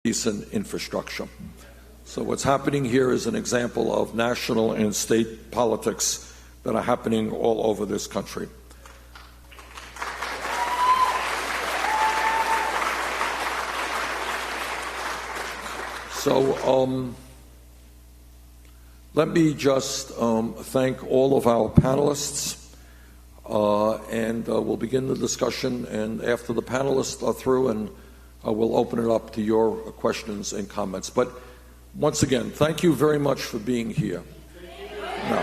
decent infrastructure. So what's happening here is an example of national and state politics that are happening all over this country. So let me just thank all of our panelists, and we'll begin the discussion, and after the panelists are through, and we'll open it up to your questions and comments. But once again, thank you very much for being here. Now,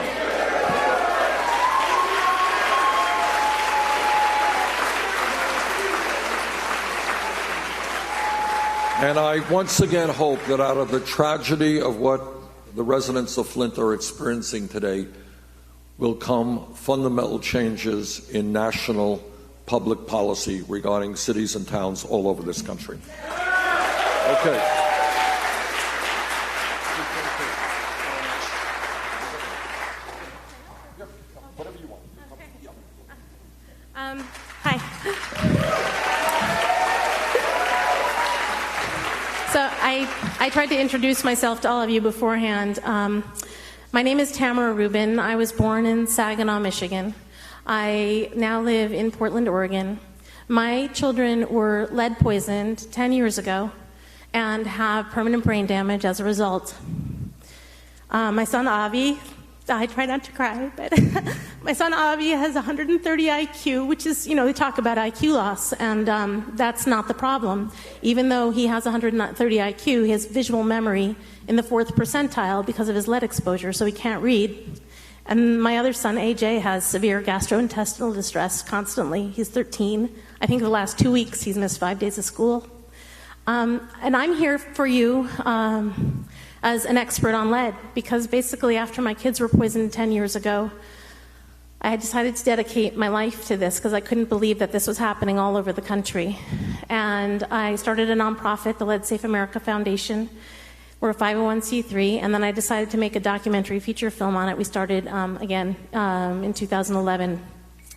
and I once again hope that out of the tragedy of what the residents of Flint are experiencing today will come fundamental changes in national public policy regarding cities and towns all over this country. Okay. Hi. So I tried to introduce myself to all of you beforehand. My name is Tamara Rubin. I was born in Saginaw, Michigan. I now live in Portland, Oregon. My children were lead poisoned 10 years ago and have permanent brain damage as a result. My son Avi, I try not to cry, but my son Avi has 130 IQ, which is, they talk about IQ loss, and that's not the problem. Even though he has 130 IQ, he has visual memory in the 4th percentile because of his lead exposure, so he can't read. And my other son, AJ, has severe gastrointestinal distress constantly. He's 13. I think the last 2 weeks he's missed 5 days of school. And I'm here for you as an expert on lead, because basically after my kids were poisoned 10 years ago, I decided to dedicate my life to this because I couldn't believe that this was happening all over the country. And I started a nonprofit, the Lead Safe America Foundation. We're a 501c3, and then I decided to make a documentary feature film on it. We started again in 2011,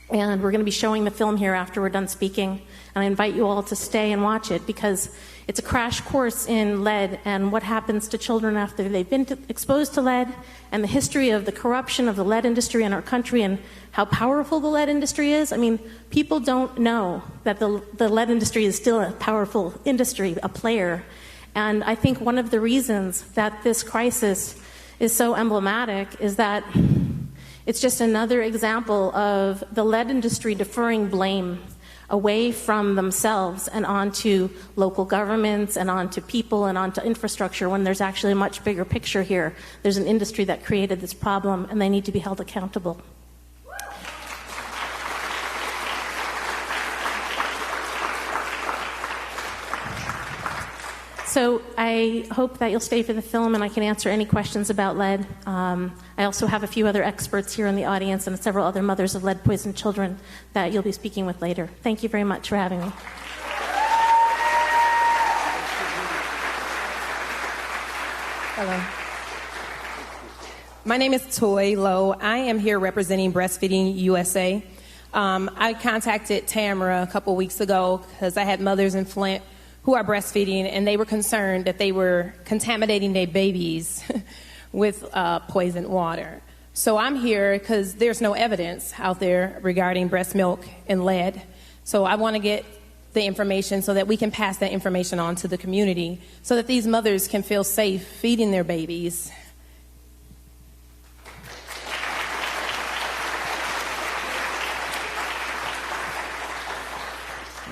and we're going to be showing the film here after we're done speaking. And I invite you all to stay and watch it because it's a crash course in lead and what happens to children after they've been exposed to lead, and the history of the corruption of the lead industry in our country and how powerful the lead industry is. I mean, people don't know that the lead industry is still a powerful industry, a player. And I think one of the reasons that this crisis is so emblematic is that it's just another example of the lead industry deferring blame away from themselves and onto local governments and onto people and onto infrastructure, when there's actually a much bigger picture here. There's an industry that created this problem, and they need to be held accountable. So I hope that you'll stay for the film and I can answer any questions about lead. I also have a few other experts here in the audience and several other mothers of lead-poisoned children that you'll be speaking with later. Thank you very much for having me. Hello. My name is Toy Lowe. I am here representing Breastfeeding USA. I contacted Tamara a couple weeks ago because I had mothers in Flint who are breastfeeding, and they were concerned that they were contaminating their babies with poisoned water. So I'm here because there's no evidence out there regarding breast milk and lead. So I want to get the information so that we can pass that information on to the community so that these mothers can feel safe feeding their babies.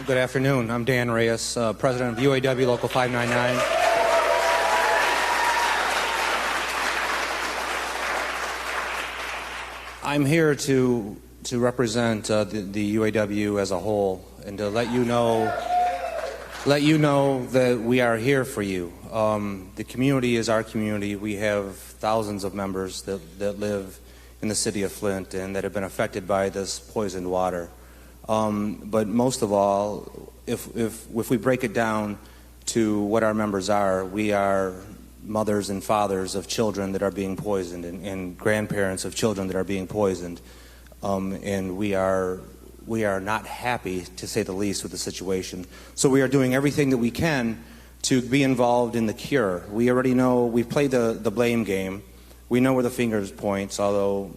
Good afternoon. I'm Dan Reyes, President of UAW Local 599. I'm here to represent the UAW as a whole and to let you know that we are here for you. The community is our community. We have thousands of members that live in the city of Flint and that have been affected by this poisoned water. But most of all, if we break it down to what our members are, we are mothers and fathers of children that are being poisoned and grandparents of children that are being poisoned. And we are not happy, to say the least, with the situation. So we are doing everything that we can to be involved in the cure. We already know, we've played the blame game. We know where the fingers point, although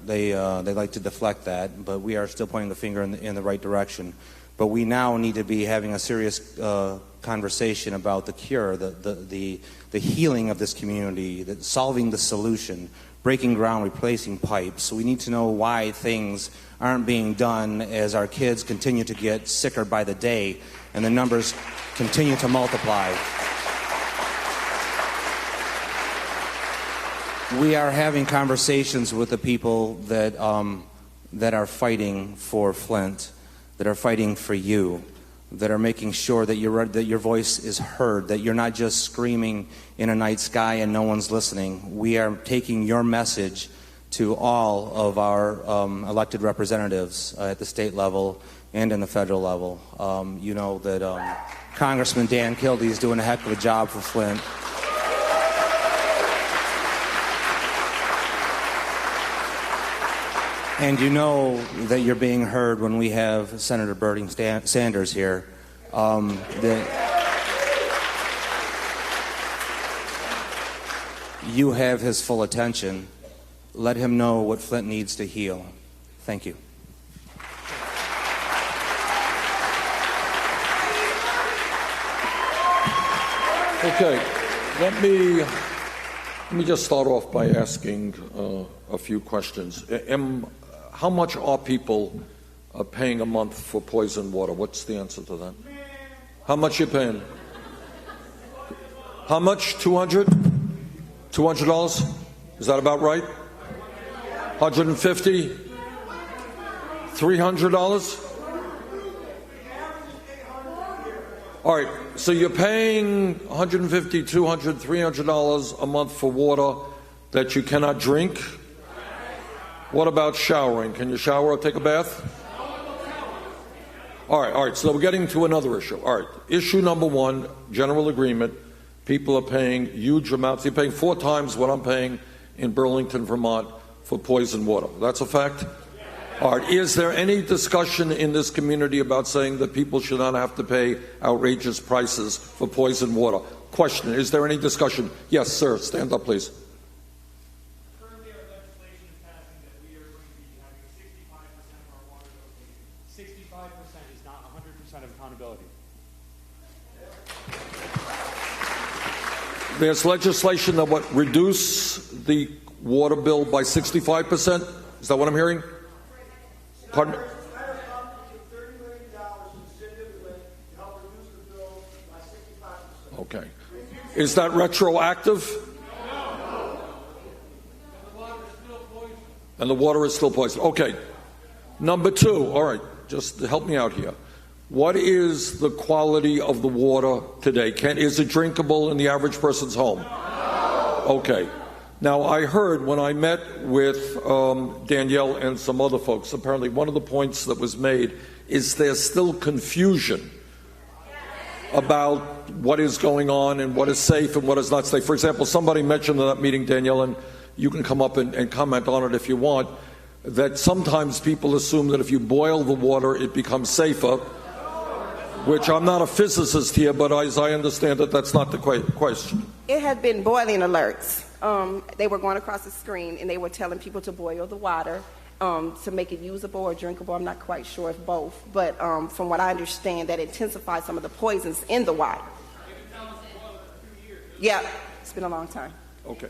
they like to deflect that, but we are still pointing the finger in the right direction. But we now need to be having a serious conversation about the cure, the healing of this community, solving the solution, breaking ground, replacing pipes. So we need to know why things aren't being done as our kids continue to get sicker by the day and the numbers continue to multiply. We are having conversations with the people that are fighting for Flint, that are fighting for you, that are making sure that your voice is heard, that you're not just screaming in a night sky and no one's listening. We are taking your message to all of our elected representatives at the state level and in the federal level. You know that Congressman Dan Kildee is doing a heck of a job for Flint. And you know that you're being heard when we have Senator Bernie Sanders here. You have his full attention. Let him know what Flint needs to heal. Thank you. Okay, let me just start off by asking a few questions. How much are people paying a month for poisoned water? What's the answer to that? How much you paying? How much? $200? $200? Is that about right? $150? $300? All right, so you're paying $150, $200, $300 a month for water that you cannot drink? What about showering? Can you shower or take a bath? All right, so we're getting to another issue. All right, issue number one, general agreement. People are paying huge amounts. They're paying 4 times what I'm paying in Burlington, Vermont for poisoned water. That's a fact? All right, is there any discussion in this community about saying that people should not have to pay outrageous prices for poisoned water? Question, is there any discussion? Yes, sir, stand up, please. Currently, our legislation is passing that we are going to be having 65% of our water bill paid. 65% is not 100% of accountability. There's legislation that would reduce the water bill by 65%? Is that what I'm hearing? Pardon? Okay. Is that retroactive? And the water is still poisoned. Okay. Number 2, all right, just help me out here. What is the quality of the water today? Is it drinkable in the average person's home? Okay. Now, I heard when I met with Danielle and some other folks, apparently one of the points that was made is there's still confusion about what is going on and what is safe and what is not safe. For example, somebody mentioned in that meeting, Danielle, and you can come up and comment on it if you want, that sometimes people assume that if you boil the water, it becomes safer, which I'm not a physicist here, but as I understand it, that's not the question. It had been boiling alerts. They were going across the screen and they were telling people to boil the water to make it usable or drinkable. I'm not quite sure if both, but from what I understand, that intensifies some of the poisons in the water. Yeah, it's been a long time. Okay.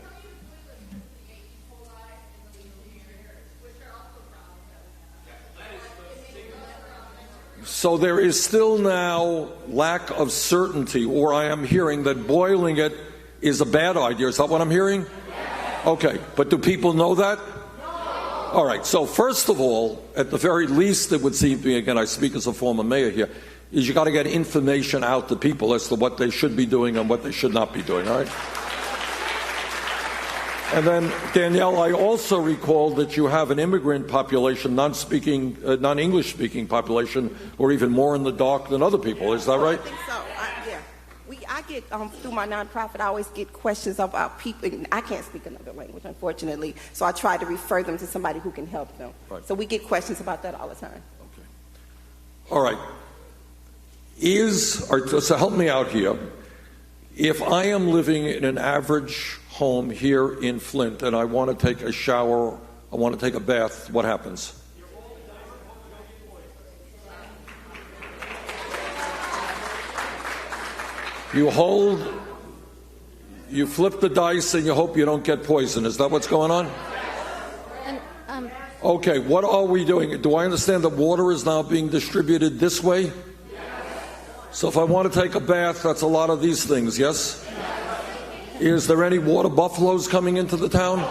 So there is still now lack of certainty, or I am hearing that boiling it is a bad idea. Is that what I'm hearing? Okay, but do people know that? All right, so first of all, at the very least, it would seem to me, again, I speak as a former mayor here, is you got to get information out to people as to what they should be doing and what they should not be doing, all right? And then, Danielle, I also recall that you have an immigrant population, non-English speaking population, or even more in the dark than other people. Is that right? I think so. I get, through my nonprofit, I always get questions about people. I can't speak another language, unfortunately, so I try to refer them to somebody who can help them. Right. So we get questions about that all the time. Okay. All right. So help me out here. If I am living in an average home here in Flint and I want to take a shower, I want to take a bath, what happens? You flip the dice and you hope you don't get poisoned. Is that what's going on? Okay, what are we doing? Do I understand that water is now being distributed this way? So if I want to take a bath, that's a lot of these things, yes? Is there any water buffaloes coming into the town?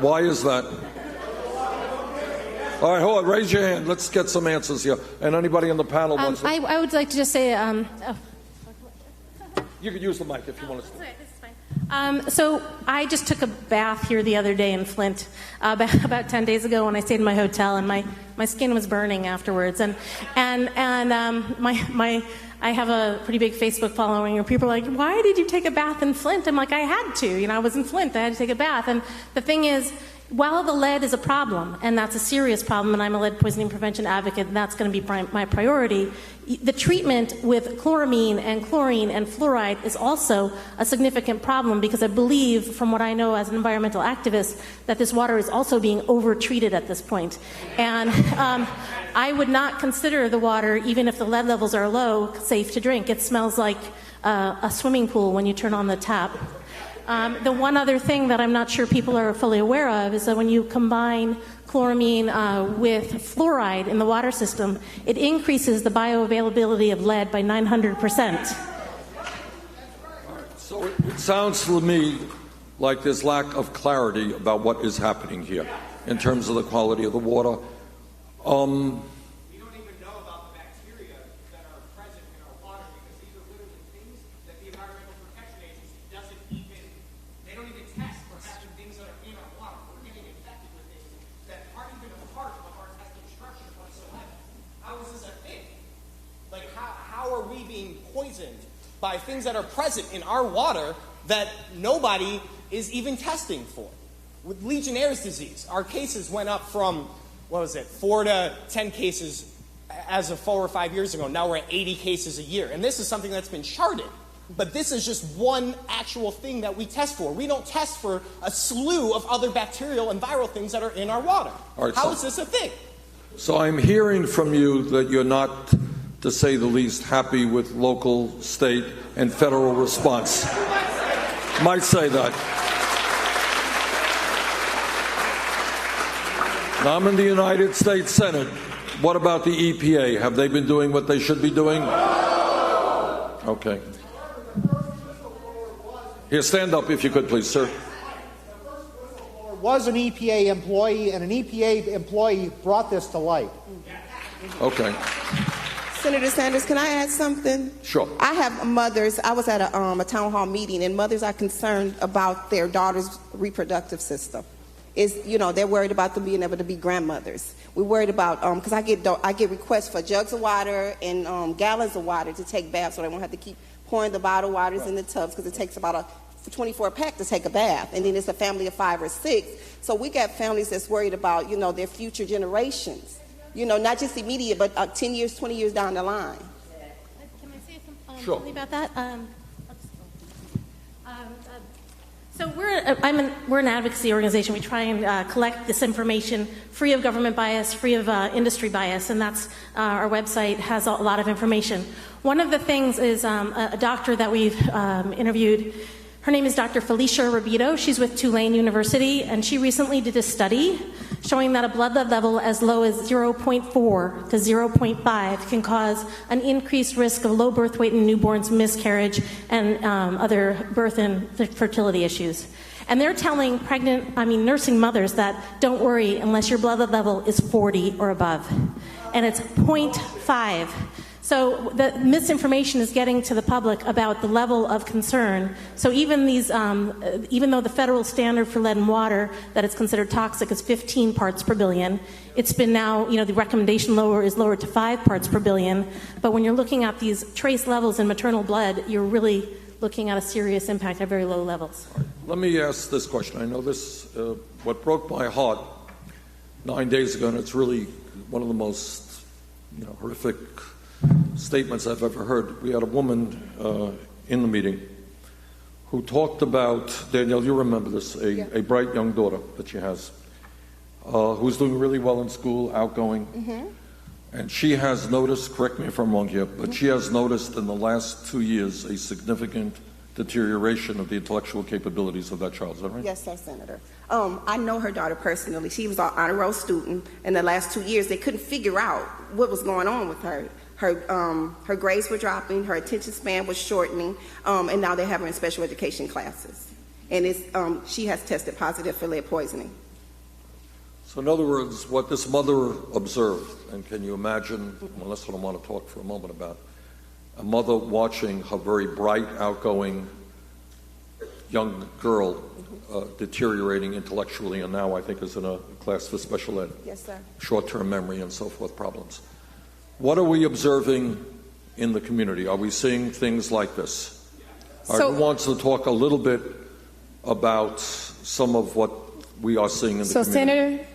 Why is that? All right, hold on, raise your hand. Let's get some answers here. And anybody on the panel wants to... I would like to just say... You could use the mic if you want to. So I just took a bath here the other day in Flint about 10 days ago when I stayed in my hotel, and my skin was burning afterwards. And I have a pretty big Facebook following, and people are like, "Why did you take a bath in Flint?" I'm like, "I had to. I was in Flint. I had to take a bath." And the thing is, while the lead is a problem, and that's a serious problem, and I'm a lead poisoning prevention advocate, and that's going to be my priority, the treatment with chloramine and chlorine and fluoride is also a significant problem, because I believe, from what I know as an environmental activist, that this water is also being over-treated at this point. And I would not consider the water, even if the lead levels are low, safe to drink. It smells like a swimming pool when you turn on the tap. The one other thing that I'm not sure people are fully aware of is that when you combine chloramine with fluoride in the water system, it increases the bioavailability of lead by 900%. So it sounds to me like there's lack of clarity about what is happening here in terms of the quality of the water. We don't even know about the bacteria that are present in our water, because these are literally things that the Environmental Protection Agency doesn't even, they don't even test for having things that are in our water. We're getting infected with things that aren't even a part of our testing structure whatsoever. How is this a thing? Like, how are we being poisoned by things that are present in our water that nobody is even testing for? With Legionnaire's disease, our cases went up from, 4 to 10 cases as of 4 or 5 years ago. Now we're at 80 cases a year. And this is something that's been charted. But this is just one actual thing that we test for. We don't test for a slew of other bacterial and viral things that are in our water. Right, How is this a thing? So I'm hearing from you that you're not, to say the least, happy with local, state, and federal response. Might say that. Now, I'm in the United States Senate. What about the EPA? Have they been doing what they should be doing? Okay. Here, stand up if you could, please, sir. Was an EPA employee, and an EPA employee brought this to light. Okay. Senator Sanders, can I add something? Sure. I have mothers. I was at a town hall meeting, and mothers are concerned about their daughter's reproductive system. They're worried about them being able to be grandmothers. We're worried about, because I get requests for jugs of water and gallons of water to take baths, so they won't have to keep pouring the bottled waters in the tubs, because it takes about a 24-pack to take a bath, and then it's a family of 5 or 6. So we got families that's worried about, their future generations. Not just immediate, but 10 years, 20 years down the line. Can I say something Sure. about that? So we're an advocacy organization. We try and collect this information free of government bias, free of industry bias, and that's our website has a lot of information. One of the things is a doctor that we've interviewed. Her name is Dr. Felicia Rubito. She's with Tulane University, and she recently did a study showing that a blood lead level as low as 0.4 to 0.5 can cause an increased risk of low birth weight in newborns, miscarriage, and other birth and fertility issues. And they're telling nursing mothers that don't worry unless your blood lead level is 40 or above. And it's 0.5. So the misinformation is getting to the public about the level of concern. So even even though the federal standard for lead in water that it's considered toxic is 15 parts per billion, it's been now, the recommendation is lowered to 5 parts per billion. But when you're looking at these trace levels in maternal blood, you're really looking at a serious impact at very low levels. Let me ask this question. I know this, what broke my heart 9 days ago, and it's really one of the most horrific statements I've ever heard. We had a woman in the meeting who talked about, Danielle, you remember this, a bright young daughter that she has, who's doing really well in school, outgoing. And she has noticed, correct me if I'm wrong here, but she has noticed in the last 2 years a significant deterioration of the intellectual capabilities of that child. Is that right? Yes, sir, Senator. I know her daughter personally. She was an honor roll student. In the last 2 years, they couldn't figure out what was going on with her. Her grades were dropping, her attention span was shortening, and now they have her in special education classes. And she has tested positive for lead poisoning. So in other words, what this mother observed, and can you imagine, well, that's what I want to talk for a moment about, a mother watching her very bright, outgoing young girl deteriorating intellectually, and now I think is in a class for special ed. Yes, sir. Short-term memory and so forth problems. What are we observing in the community? Are we seeing things like this? Who wants to talk a little bit about some of what we are seeing in the community? Senator?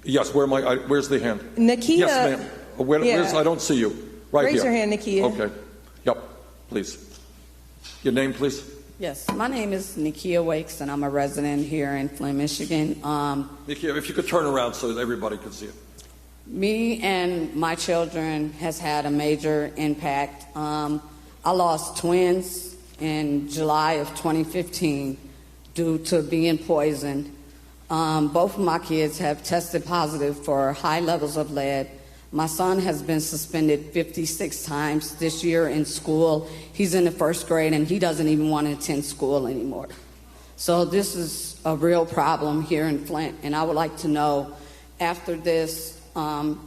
Yes, where's the hand? Nakia. Yes, ma'am. I don't see you. Right Raise here. your hand, Nakia. Okay. Yep, please. Your name, please? Yes, my name is Nakia Wakes, and I'm a resident here in Flint, Michigan. Nakia, if you could turn around so that everybody could see it. Me and my children has had a major impact. I lost twins in July of 2015 due to being poisoned. Both of my kids have tested positive for high levels of lead. My son has been suspended 56 times this year in school. He's in the first grade, and he doesn't even want to attend school anymore. So this is a real problem here in Flint, and I would like to know, after this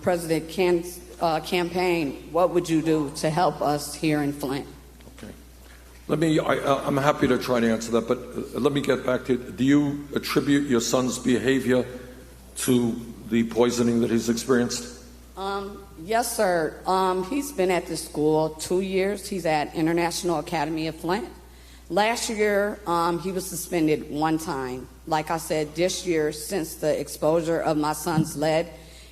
President campaign, what would you do to help us here in Flint? Okay. I'm happy to try to answer that, but let me get back to it. Do you attribute your son's behavior to the poisoning that he's experienced? Yes, sir. He's been at the school 2 years. He's at International Academy of Flint. Last year, he was suspended 1 time. Like I said, this year, since the exposure of my son's lead,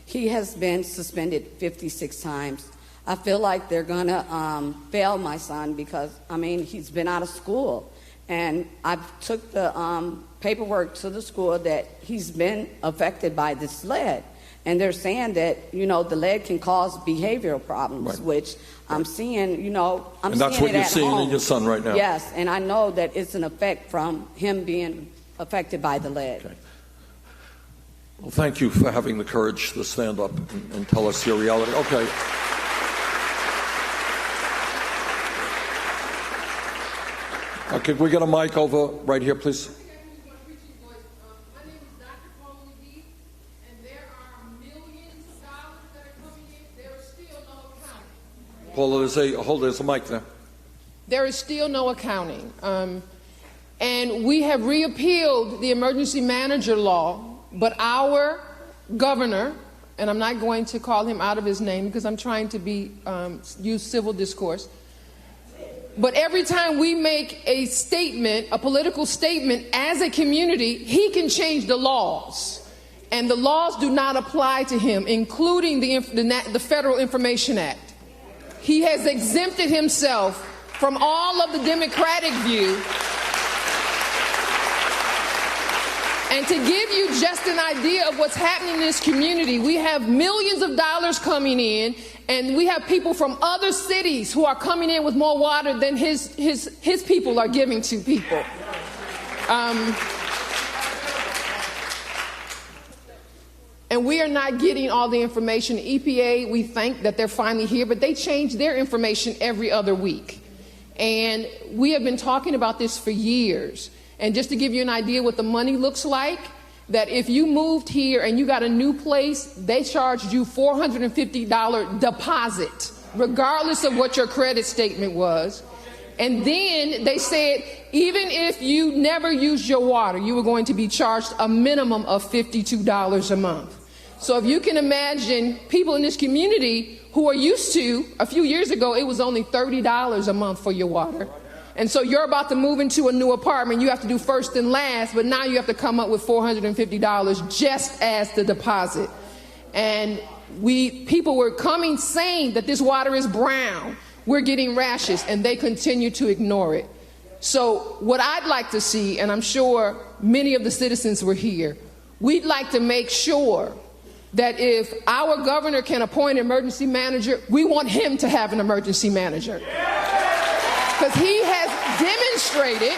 he has been suspended 56 times. I feel like they're going to fail my son because, he's been out of school. And I took the paperwork to the school that he's been affected by this lead. And they're saying that, the lead can cause behavioral problems, right, which I'm seeing, I'm seeing it at home. And that's what you're seeing in your son right now? Yes, and I know that it's an effect from him being affected by the lead. Okay. Well, thank you for having the courage to stand up and tell us your reality. Okay. Okay, can we get a mic over right here, please? Paula, there's a mic there. There is still no accounting. And we have reappealed the emergency manager law, but our governor, and I'm not going to call him out of his name because I'm trying to use civil discourse, but every time we make a statement, a political statement as a community, he can change the laws. And the laws do not apply to him, including the Federal Information Act. He has exempted himself from all of the Democratic view. And to give you just an idea of what's happening in this community, we have millions of dollars coming in, and we have people from other cities who are coming in with more water than his people are giving to people. And we are not getting all the information. EPA, we think that they're finally here, but they change their information every other week. And we have been talking about this for years. And just to give you an idea what the money looks like, that if you moved here and you got a new place, they charged you $450 deposit, regardless of what your credit statement was. And then they said, even if you never used your water, you were going to be charged a minimum of $52 a month. So if you can imagine people in this community who are used to, a few years ago, it was only $30 a month for your water. And so you're about to move into a new apartment. You have to do first and last, but now you have to come up with $450 just as the deposit. And people were saying that this water is brown. We're getting rashes, and they continue to ignore it. So what I'd like to see, and I'm sure many of the citizens were here, we'd like to make sure that if our governor can appoint an emergency manager, we want him to have an emergency manager. Because he has demonstrated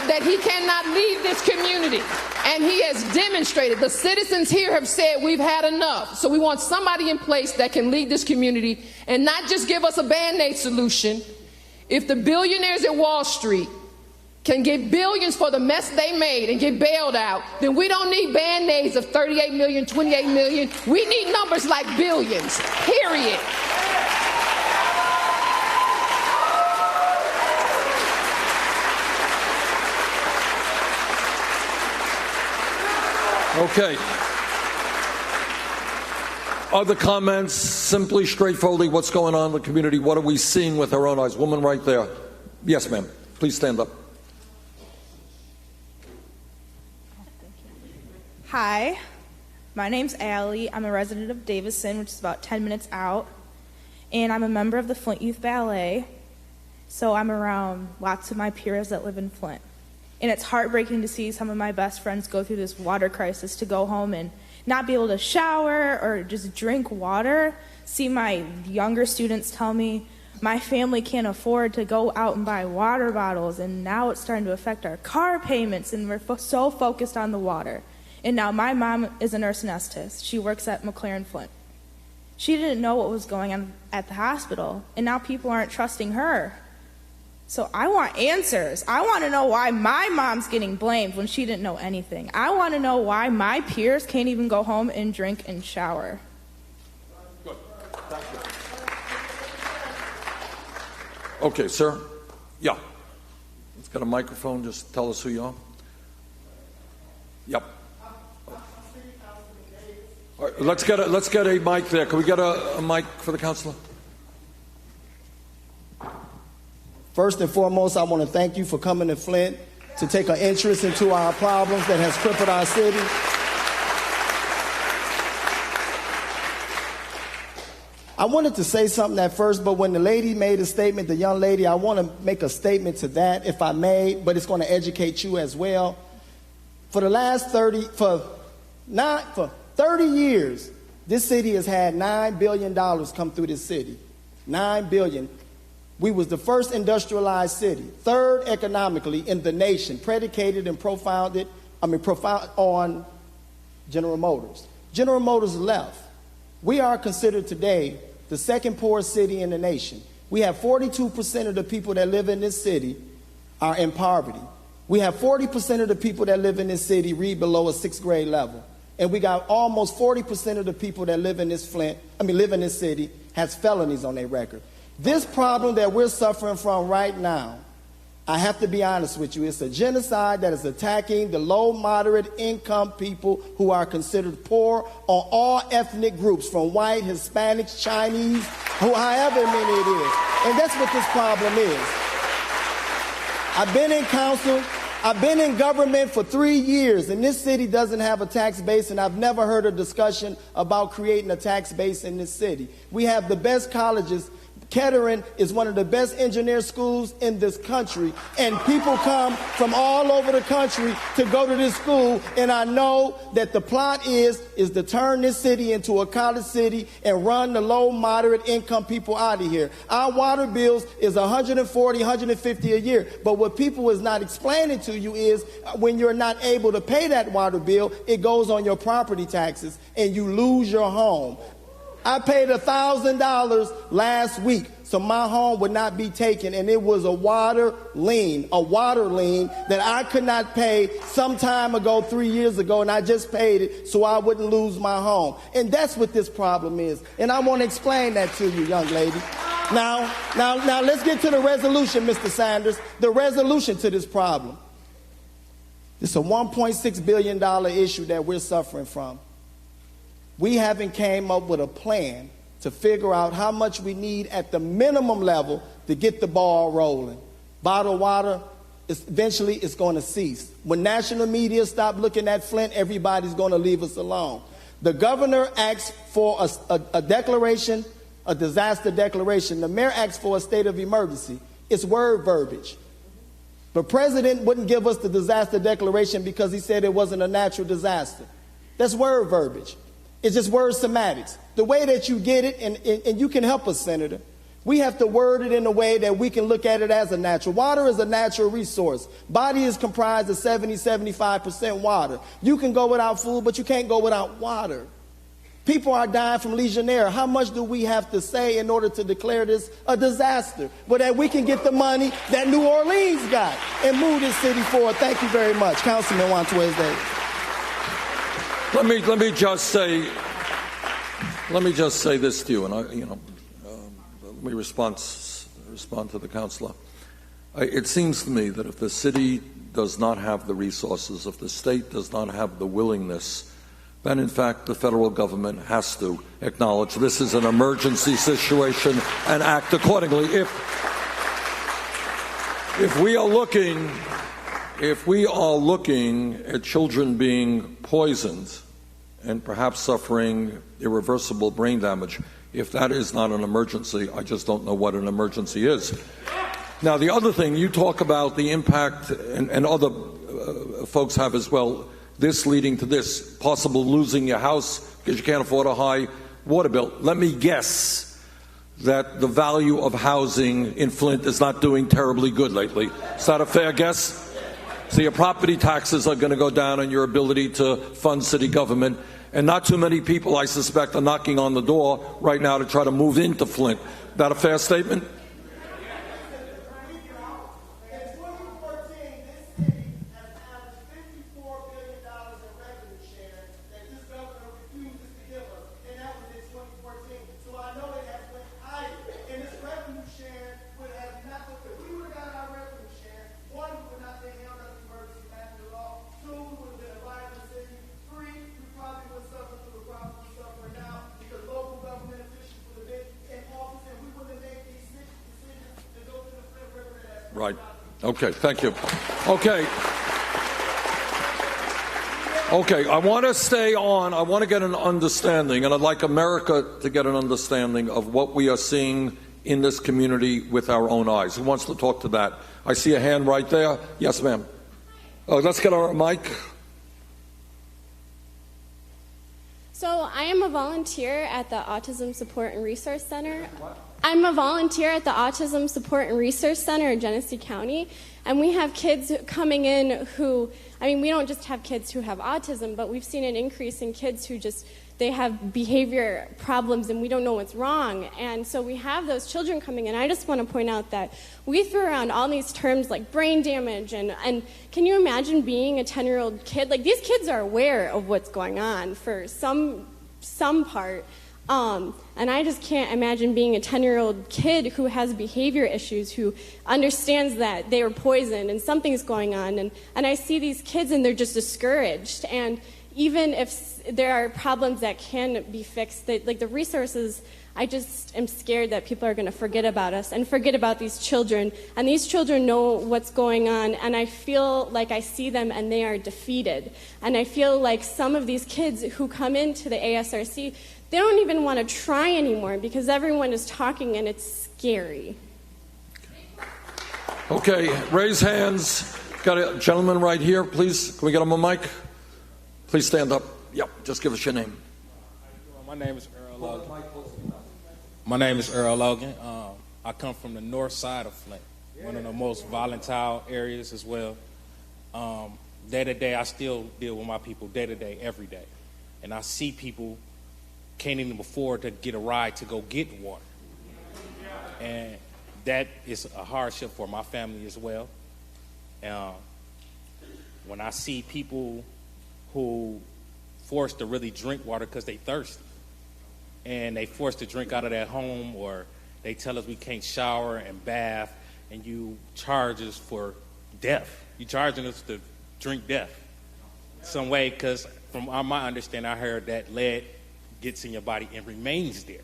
that he cannot lead this community. And he has demonstrated, the citizens here have said we've had enough. So we want somebody in place that can lead this community and not just give us a Band-Aid solution. If the billionaires at Wall Street can get billions for the mess they made and get bailed out, then we don't need Band-Aids of 38 million, 28 million. We need numbers like billions, period. Okay. Other comments, simply, straightforwardly, what's going on in the community? What are we seeing with our own eyes? Woman right there. Yes, ma'am. Please stand up. Hi, my name's Allie. I'm a resident of Davison, which is about 10 minutes out, and I'm a member of the Flint Youth Ballet, so I'm around lots of my peers that live in Flint. And it's heartbreaking to see some of my best friends go through this water crisis, to go home and not be able to shower or just drink water. See my younger students tell me, my family can't afford to go out and buy water bottles, and now it's starting to affect our car payments, and we're so focused on the water. And now my mom is a nurse anesthetist. She works at McLaren Flint. She didn't know what was going on at the hospital, and now people aren't trusting her. So I want answers. I want to know why my mom's getting blamed when she didn't know anything. I want to know why my peers can't even go home and drink and shower. Good. Thank you. Okay, sir. Yeah. Let's get a microphone. Just tell us who you are. Yep. All right, let's get a mic there. Can we get a mic for the councilor? First and foremost, I want to thank you for coming to Flint to take an interest into our problems that has crippled our city. I wanted to say something at first, but when the lady made a statement, the young lady, I want to make a statement to that, if I may, but it's going to educate you as well. For the last 30 years, this city has had $9 billion come through this city. $9 billion. We was the first industrialized city, third economically in the nation, predicated and profounded on General Motors. General Motors left. We are considered today the second poorest city in the nation. We have 42% of the people that live in this city are in poverty. We have 40% of the people that live in this city read below a 6th grade level. And we got almost 40% of the people that live in this city has felonies on their record. This problem that we're suffering from right now, I have to be honest with you, it's a genocide that is attacking the low, moderate income people who are considered poor on all ethnic groups, from white, Hispanics, Chinese, however many it is. And that's what this problem is. I've been in council, I've been in government for 3 years, and this city doesn't have a tax base, and I've never heard a discussion about creating a tax base in this city. We have the best colleges. Kettering is one of the best engineer schools in this country, and people come from all over the country to go to this school, and I know that the plot is to turn this city into a college city and run the low, moderate income people out of here. Our water bills is $140, $150 a year, but what people is not explaining to you is when you're not able to pay that water bill, it goes on your property taxes, and you lose your home. I paid $1,000 last week so my home would not be taken, and it was a water lien that I could not pay some time ago, 3 years ago, and I just paid it so I wouldn't lose my home. And that's what this problem is, and I want to explain that to you, young lady. Now, let's get to the resolution, Mr. Sanders, the resolution to this problem. It's a $1.6 billion issue that we're suffering from. We haven't came up with a plan to figure out how much we need at the minimum level to get the ball rolling. Bottled water, eventually it's going to cease. When national media stop looking at Flint, everybody's going to leave us alone. The governor asked for a declaration, a disaster declaration. The mayor asked for a state of emergency. It's word verbiage. The president wouldn't give us the disaster declaration because he said it wasn't a natural disaster. That's word verbiage. It's just word semantics. The way that you get it, and you can help us, Senator, we have to word it in a way that we can look at it as a natural. Water is a natural resource. Body is comprised of 75% water. You can go without food, but you can't go without water. People are dying from Legionnaire. How much do we have to say in order to declare this a disaster? But that we can get the money that New Orleans got and move this city forward. Thank you very much. Councilman Juan-Tuez Davis. Let me just say this to you, and let me respond to the councilor. It seems to me that if the city does not have the resources, if the state does not have the willingness, then in fact the federal government has to acknowledge this is an emergency situation and act accordingly. If we are looking at children being poisoned and perhaps suffering irreversible brain damage, if that is not an emergency, I just don't know what an emergency is. Now, the other thing, you talk about the impact, and other folks have as well, this leading to this, possible losing your house because you can't afford a high water bill. Let me guess that the value of housing in Flint is not doing terribly good lately. Is that a fair guess? So your property taxes are going to go down and your ability to fund city government. And not too many people, I suspect, are knocking on the door right now to try to move into Flint. Is that a fair statement? Right. Okay, thank you. Okay, I want to stay on. I want to get an understanding, and I'd like America to get an understanding of what we are seeing in this community with our own eyes. Who wants to talk to that? I see a hand right there. Yes, ma'am. Let's get our mic. So I am a volunteer at the Autism Support and Resource Center. I'm a volunteer at the Autism Support and Resource Center in Genesee County, and we have kids coming in who, we don't just have kids who have autism, but we've seen an increase in kids who they have behavior problems and we don't know what's wrong. And so we have those children coming in. I just want to point out that we throw around all these terms like brain damage, and can you imagine being a 10-year-old kid? Like, these kids are aware of what's going on for some part. And I just can't imagine being a 10-year-old kid who has behavior issues, who understands that they were poisoned and something's going on. And I see these kids and they're just discouraged. And even if there are problems that can be fixed, like the resources, I just am scared that people are going to forget about us and forget about these children. And these children know what's going on, and I feel like I see them and they are defeated. And I feel like some of these kids who come into the ASRC, they don't even want to try anymore because everyone is talking and it's scary. Okay, raise hands. Got a gentleman right here, please. Can we get him a mic? Please stand up. Yep, just give us your name. My name is Earl Logan. I come from the north side of Flint, one of the most volatile areas as well. Day to day, I still deal with my people day to day, every day. And I see people can't even afford to get a ride to go get water. And that is a hardship for my family as well. When I see people who forced to really drink water because they thirsty, and they forced to drink out of their home, or they tell us we can't shower and bath, and you charge us for death. You charging us to drink death some way, because from my understanding, I heard that lead gets in your body and remains there.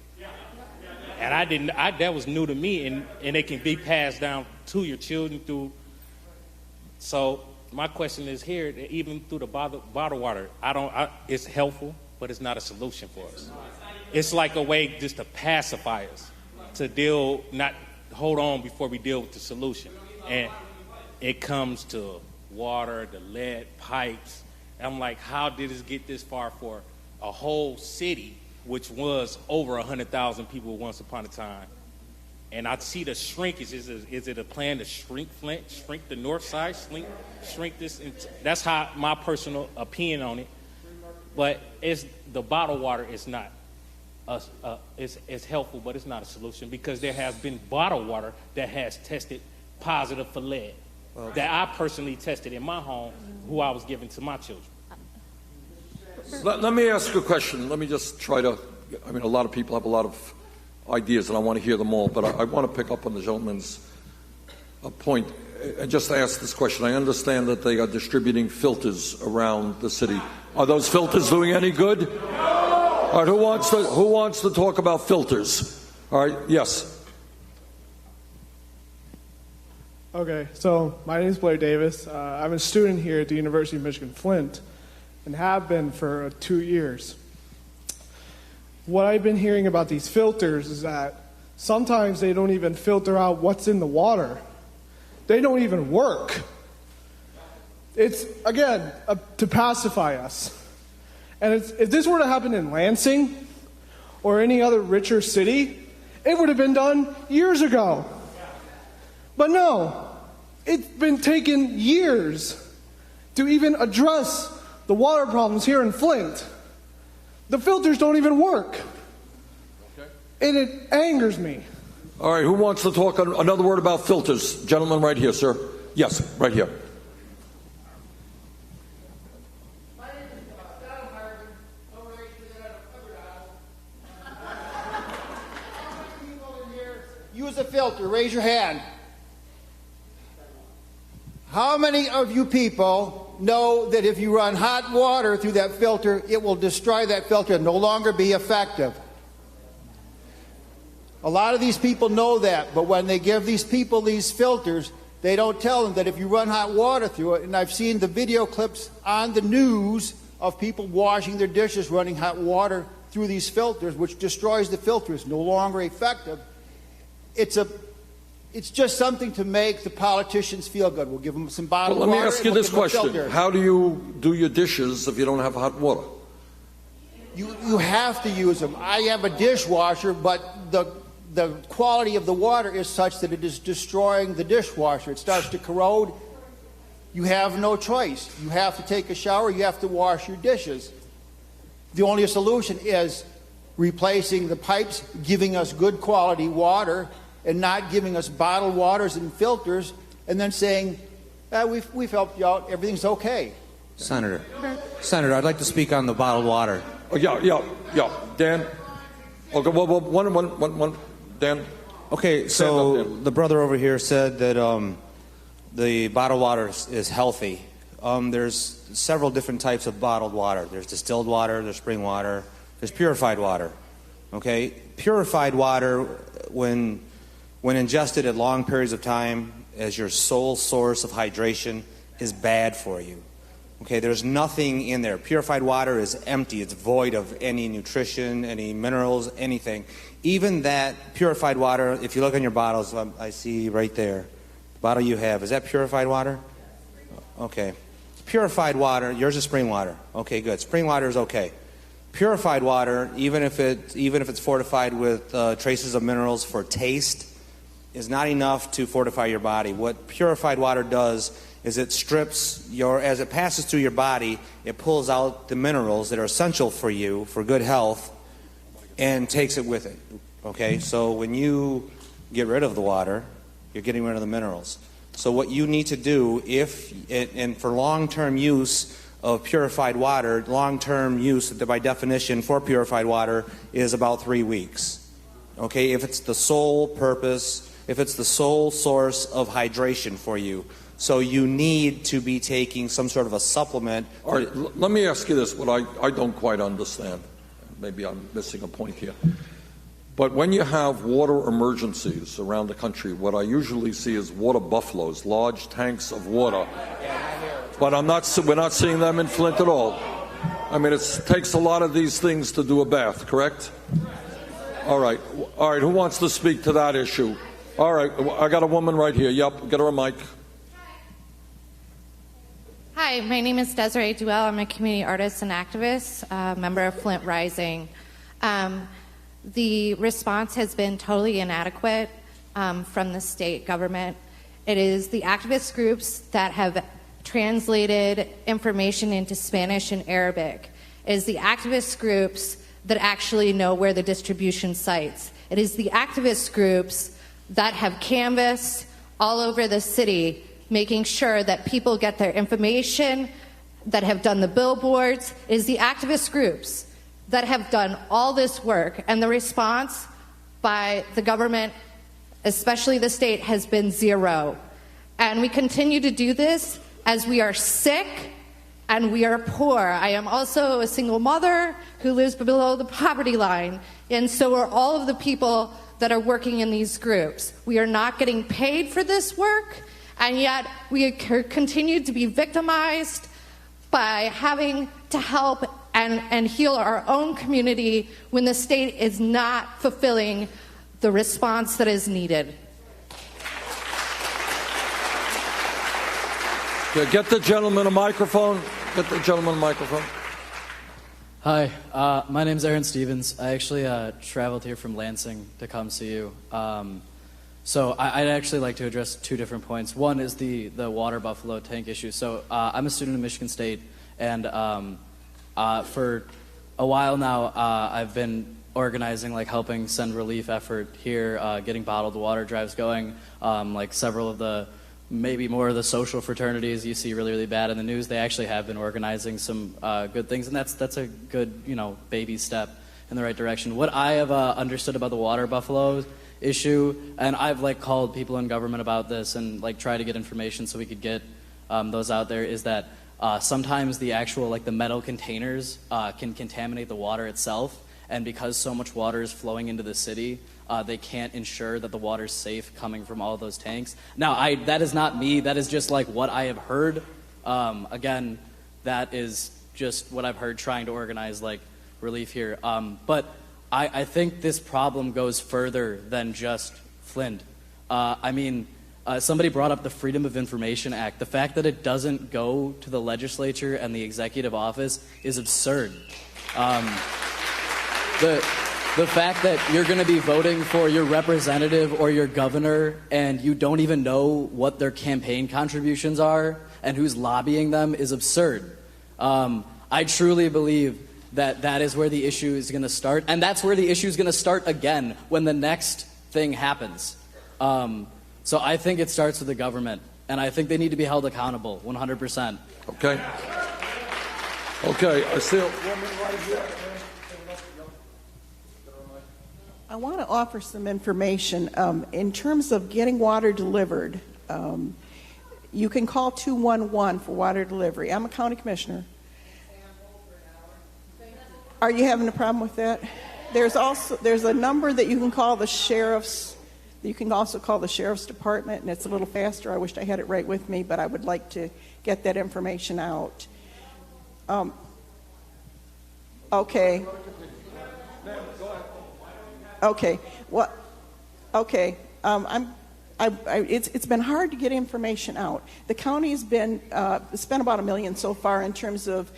And that was new to me, and it can be passed down to your children through. So my question is here, even through the bottled water, it's helpful, but it's not a solution for us. It's like a way just to pacify us, to deal, not hold on before we deal with the solution. And it comes to water, the lead pipes. I'm like, how did this get this far for a whole city, which was over 100,000 people once upon a time? And I see the shrinkage. Is it a plan to shrink Flint, shrink the north side, shrink this? That's how my personal opinion on it. But the bottled water is not. It's helpful, but it's not a solution, because there has been bottled water that has tested positive for lead. That I personally tested in my home, who I was giving to my children. Let me ask you a question. Let me just try to, a lot of people have a lot of ideas, and I want to hear them all, but I want to pick up on the gentleman's point and just ask this question. I understand that they are distributing filters around the city. Are those filters doing any good? All right, who wants to talk about filters? All right, yes. Okay, so my name is Blair Davis. I'm a student here at the University of Michigan, Flint, and have been for 2 years. What I've been hearing about these filters is that sometimes they don't even filter out what's in the water. They don't even work. It's, again, to pacify us. And if this were to happen in Lansing or any other richer city, it would have been done years ago. But no, it's been taking years to even address the water problems here in Flint. The filters don't even work. And it angers me. All right, who wants to talk another word about filters? Gentleman right here, sir. Yes, right here. Use a filter. Raise your hand. How many of you people know that if you run hot water through that filter, it will destroy that filter and no longer be effective? A lot of these people know that, but when they give these people these filters, they don't tell them that if you run hot water through it, and I've seen the video clips on the news of people washing their dishes running hot water through these filters, which destroys the filter, is no longer effective. It's just something to make the politicians feel good. We'll give them some bottled water. Let me ask you this question. How do you do your dishes if you don't have hot water? You have to use them. I have a dishwasher, but the quality of the water is such that it is destroying the dishwasher. It starts to corrode. You have no choice. You have to take a shower. You have to wash your dishes. The only solution is replacing the pipes, giving us good quality water, and not giving us bottled waters and filters, and then saying, we've helped you out, everything's okay. Senator, I'd like to speak on the bottled water. Oh, yeah. Dan? Okay, well, one. Dan? Okay, so the brother over here said that the bottled water is healthy. There's several different types of bottled water. There's distilled water, there's spring water, there's purified water. Okay? Purified water, when ingested at long periods of time as your sole source of hydration, is bad for you. Okay, there's nothing in there. Purified water is empty. It's void of any nutrition, any minerals, anything. Even that purified water, if you look on your bottles, I see right there, the bottle you have, is that purified water? Okay. Purified water, yours is spring water. Okay, good. Spring water is okay. Purified water, even if it's fortified with traces of minerals for taste, is not enough to fortify your body. What purified water does is it strips as it passes through your body, it pulls out the minerals that are essential for you for good health and takes it with it. Okay, so when you get rid of the water, you're getting rid of the minerals. So what you need to do, and for long-term use of purified water, long-term use by definition for purified water is about 3 weeks. Okay, if it's the sole purpose, if it's the sole source of hydration for you. So you need to be taking some sort of a supplement. All right, let me ask you this, what I don't quite understand. Maybe I'm missing a point here. But when you have water emergencies around the country, what I usually see is water buffaloes, large tanks of water. But we're not seeing them in Flint at all. I mean, it takes a lot of these things to do a bath, correct? All right, who wants to speak to that issue? All right, I got a woman right here. Yep, get her a mic. Hi, my name is Desiree Duell. I'm a community artist and activist, member of Flint Rising. The response has been totally inadequate from the state government. It is the activist groups that have translated information into Spanish and Arabic. It is the activist groups that actually know where the distribution sites. It is the activist groups that have canvassed all over the city, making sure that people get their information, that have done the billboards. It is the activist groups that have done all this work, and the response by the government, especially the state, has been zero. And we continue to do this as we are sick and we are poor. I am also a single mother who lives below the poverty line, and so are all of the people that are working in these groups. We are not getting paid for this work, and yet we continue to be victimized by having to help and heal our own community when the state is not fulfilling the response that is needed. Okay, get the gentleman a microphone. Get the gentleman a microphone. Hi, my name's Aaron Stevens. I actually traveled here from Lansing to come see you. So I'd actually like to address two different points. One is the water buffalo tank issue. So I'm a student at Michigan State, and for a while now I've been organizing, like helping send relief effort here, getting bottled water drives going, like several of the, maybe more of the social fraternities you see really, really bad in the news. They actually have been organizing some good things, and that's a good, baby step in the right direction. What I have understood about the water buffalo issue, and I've called people in government about this and tried to get information so we could get those out there, is that sometimes the actual the metal containers can contaminate the water itself, and because so much water is flowing into the city, they can't ensure that the water's safe coming from all those tanks. Now, that is not me. That is just what I have heard. Again, that is just what I've heard trying to organize relief here. But I think this problem goes further than just Flint. Somebody brought up the Freedom of Information Act. The fact that it doesn't go to the legislature and the executive office is absurd. The fact that you're going to be voting for your representative or your governor and you don't even know what their campaign contributions are and who's lobbying them is absurd. I truly believe that is where the issue is going to start, and that's where the issue is going to start again when the next thing happens. So I think it starts with the government, and I think they need to be held accountable 100%. Okay. I see a woman right here. I want to offer some information. In terms of getting water delivered, you can call 211 for water delivery. I'm a county commissioner. Are you having a problem with that? There's a number that you can call the sheriff's. You can also call the sheriff's department, and it's a little faster. I wish I had it right with me, but I would like to get that information out. Okay. Okay. What? Okay. It's been hard to get information out. The county's been spent about $1 million so far in terms of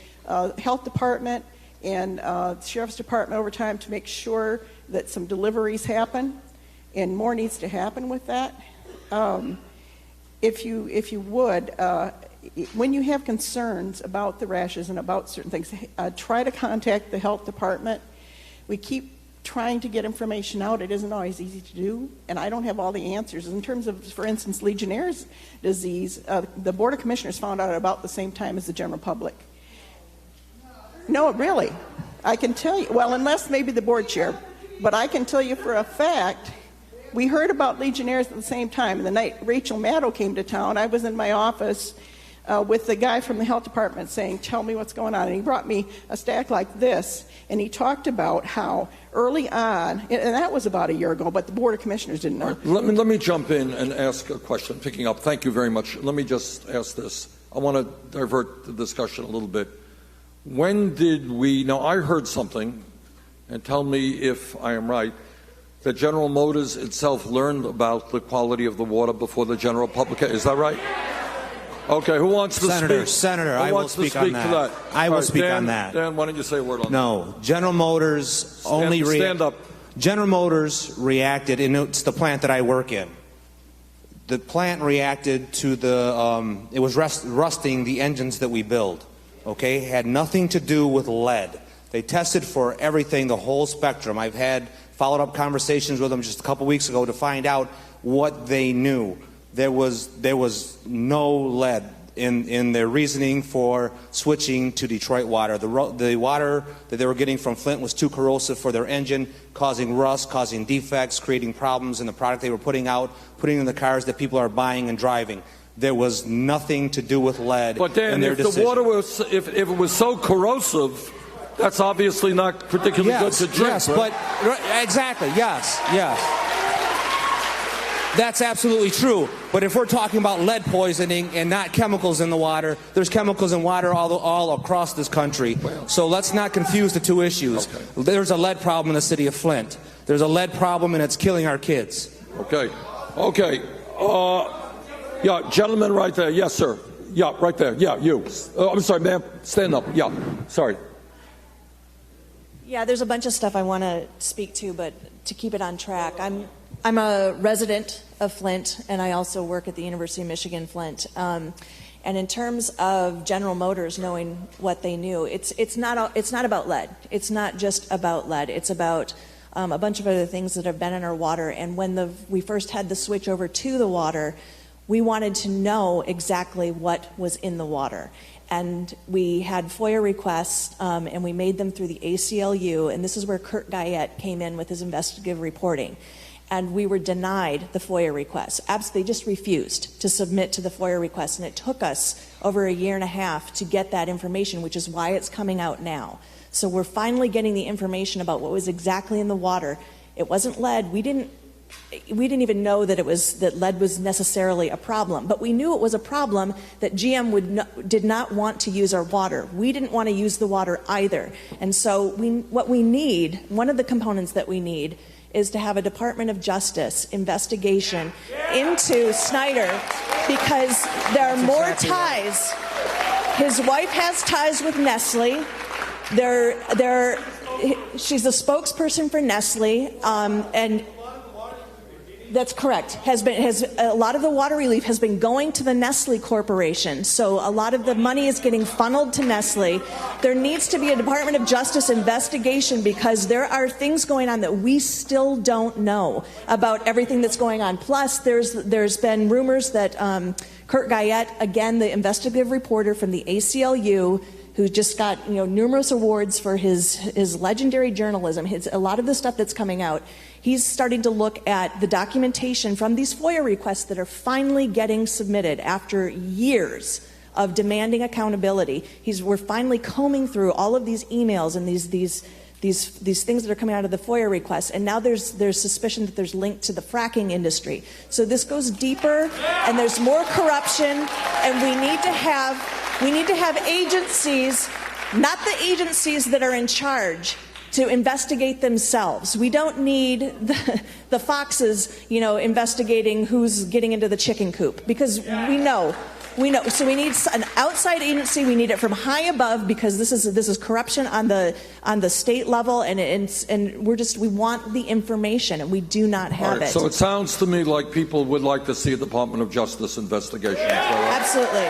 health department and sheriff's department over time to make sure that some deliveries happen, and more needs to happen with that. If you would, when you have concerns about the rashes and about certain things, try to contact the health department. We keep trying to get information out. It isn't always easy to do, and I don't have all the answers. In terms of, for instance, Legionnaire's disease, the Board of Commissioners found out about the same time as the general public. No, really. I can tell you, well, unless maybe the board chair, but I can tell you for a fact, we heard about Legionnaire's at the same time. And the night Rachel Maddow came to town, I was in my office with the guy from the health department saying, tell me what's going on. And he brought me a stack like this, and he talked about how early on, and that was about a year ago, but the Board of Commissioners didn't know. Right, let me jump in and ask a question, picking up. Thank you very much. Let me just ask this. I want to divert the discussion a little bit. When did we, now I heard something, and tell me if I am right, that General Motors itself learned about the quality of the water before the general public? Is that right? Okay, who wants to speak? Senator, Who I will wants to speak on to that. I will All right, speak Dan, on that. Dan, why don't you say a word on that? No, General Motors only stand up. General Motors reacted, and it's the plant that I work in. The plant reacted to it was rusting the engines that we build. Okay, had nothing to do with lead. They tested for everything, the whole spectrum. I've had followed-up conversations with them just a couple weeks ago to find out what they knew. There was no lead in their reasoning for switching to Detroit water. The water that they were getting from Flint was too corrosive for their engine, causing rust, causing defects, creating problems in the product they were putting in the cars that people are buying and driving. There was nothing to do with lead. But Dan, in their if the decision. water was, if it was so corrosive, that's obviously not particularly good to drink. Yes, right? but exactly, yes. That's absolutely true. But if we're talking about lead poisoning and not chemicals in the water, there's chemicals in water all across this country. So let's not confuse the two issues. Okay. There's a lead problem in the city of Flint. There's a lead problem, and it's killing our kids. Okay. Yeah, gentleman right there. Yes, sir. Yeah, right there. Yeah, you. I'm sorry, ma'am. Stand up. Yeah, sorry. Yeah, there's a bunch of stuff I want to speak to, but to keep it on track, I'm a resident of Flint, and I also work at the University of Michigan, Flint. And in terms of General Motors knowing what they knew, it's not about lead. It's not just about lead. It's about a bunch of other things that have been in our water. And when we first had the switch over to the water, we wanted to know exactly what was in the water. And we had FOIA requests, and we made them through the ACLU, and this is where Kurt Guyette came in with his investigative reporting. And we were denied the FOIA requests. They just refused to submit to the FOIA requests, and it took us over a year and a half to get that information, which is why it's coming out now. So we're finally getting the information about what was exactly in the water. It wasn't lead. We didn't even know that lead was necessarily a problem, but we knew it was a problem that GM did not want to use our water. We didn't want to use the water either. And so what we need, one of the components that we need, is to have a Department of Justice investigation into Snyder, because there are more ties. His wife has ties with Nestle. She's a spokesperson for Nestle, and that's correct. A lot of the water relief has been going to the Nestle Corporation, so a lot of the money is getting funneled to Nestle. There needs to be a Department of Justice investigation, because there are things going on that we still don't know about everything that's going on. Plus, there's been rumors that Kurt Guyette, again, the investigative reporter from the ACLU, who just got numerous awards for his legendary journalism, a lot of the stuff that's coming out, he's starting to look at the documentation from these FOIA requests that are finally getting submitted after years of demanding accountability. We're finally combing through all of these emails and these things that are coming out of the FOIA requests, and now there's suspicion that there's linked to the fracking industry. So this goes deeper, and there's more corruption, and we need to have agencies, not the agencies that are in charge, to investigate themselves. We don't need the foxes, investigating who's getting into the chicken coop, because we know. So we need an outside agency. We need it from high above, because this is corruption on the state level, and we want the information, and we do not have it. So it sounds to me like people would like to see a Department of Justice investigation. Absolutely.